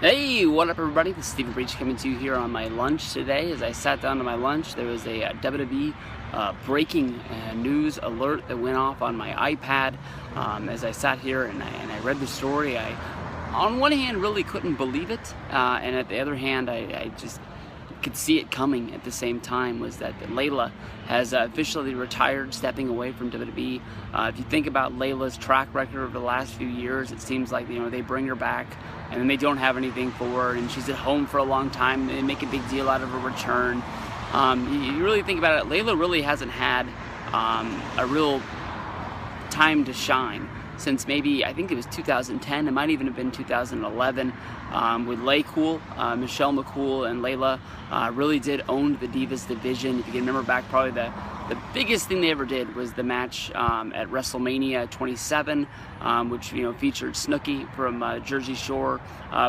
Hey, what up everybody? This is Stephen Breach coming to you here on my lunch today. As I sat down to my lunch, there was a WWE breaking news alert that went off on my iPad. As I sat here and I read the story, I, on one hand, really couldn't believe it, and at the other hand, I just could see it coming at the same time. Was that Layla has officially retired, stepping away from WWE. If you think about Layla's track record over the last few years, it seems like they bring her back and then they don't have anything for her, and she's at home for a long time. They make a big deal out of her return. You really think about it, Layla really hasn't had a real time to shine since maybe, I think it was 2010, it might even have been 2011, with Michelle McCool and Layla really did own the Divas division. If you can remember back, probably the biggest thing they ever did was the match at WrestleMania 27, which featured Snooki from Jersey Shore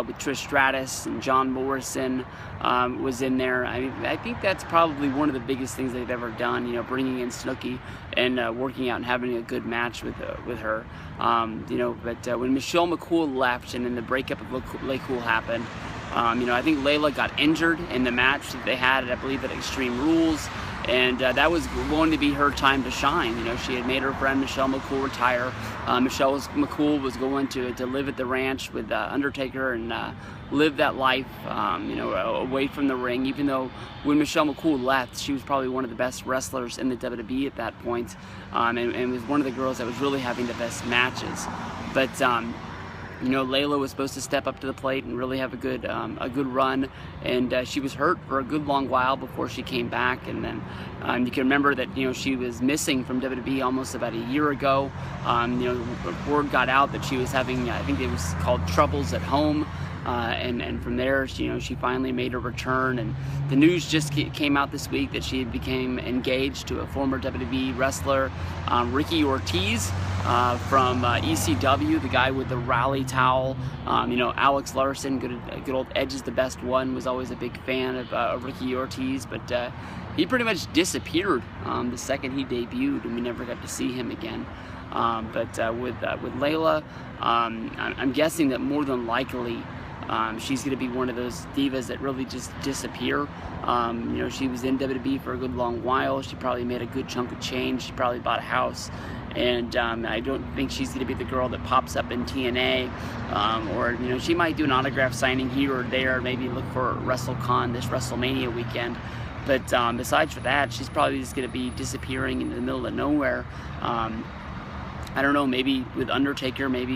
with Trish Stratus, and John Morrison was in there. I think that's probably one of the biggest things they've ever done. Bringing in Snooki and working out and having a good match with her. But when Michelle McCool left and then the breakup of Laycool happened, I think Layla got injured in the match that they had, I believe, at Extreme Rules. And that was going to be her time to shine. She had made her friend Michelle McCool retire. Michelle McCool was going to live at the ranch with Undertaker and live that life, away from the ring. Even though when Michelle McCool left, she was probably one of the best wrestlers in the WWE at that point, and was one of the girls that was really having the best matches. But Layla was supposed to step up to the plate and really have a good run, and she was hurt for a good long while before she came back. And then you can remember that she was missing from WWE almost about a year ago. Word got out that she was having, I think it was called troubles at home. And from there, she finally made her return, and the news just came out this week that she became engaged to a former WWE wrestler, Ricky Ortiz, from ECW, the guy with the rally towel. Alex Larson, good old Edge is the best one, was always a big fan of Ricky Ortiz, but he pretty much disappeared the second he debuted, and we never got to see him again. But with Layla, I'm guessing that more than likely she's going to be one of those divas that really just disappear. She was in WWE for a good long while. She probably made a good chunk of change. She probably bought a house. And I don't think she's going to be the girl that pops up in TNA. Or she might do an autograph signing here or there, maybe look for WrestleCon this WrestleMania weekend. But besides for that, she's probably just going to be disappearing in the middle of nowhere. I don't know, maybe with Undertaker, maybe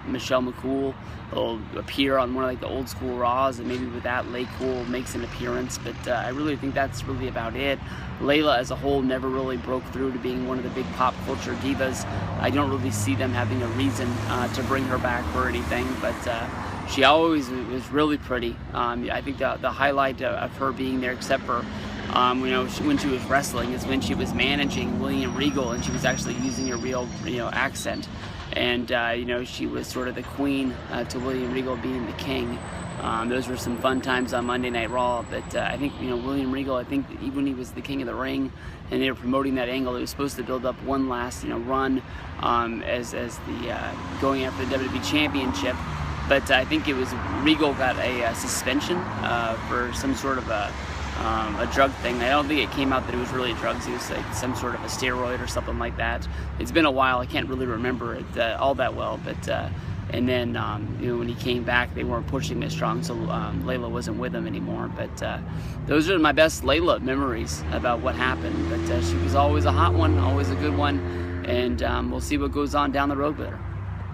Michelle McCool will appear on one of the old school Raws, and maybe with that Laycool makes an appearance. But I really think that's really about it. Layla as a whole never really broke through to being one of the big pop culture divas. I don't really see them having a reason to bring her back or anything, but she always was really pretty. I think the highlight of her being there, except for when she was wrestling, is when she was managing William Regal and she was actually using a real accent, and she was sort of the queen to William Regal being the king. Those were some fun times on Monday Night Raw. But I think William Regal, I think even when he was the king of the ring and they were promoting that angle, it was supposed to build up one last run as the going after the WWE Championship. But I think it was Regal got a suspension for some sort of a drug thing. I don't think it came out that it was really drugs. It was like some sort of a steroid or something like that. It's been a while. I can't really remember it all that well. But and then when he came back, they weren't pushing as strong, so Layla wasn't with him anymore. But those are my best Layla memories about what happened. But she was always a hot one, always a good one, and we'll see what goes on down the road with her.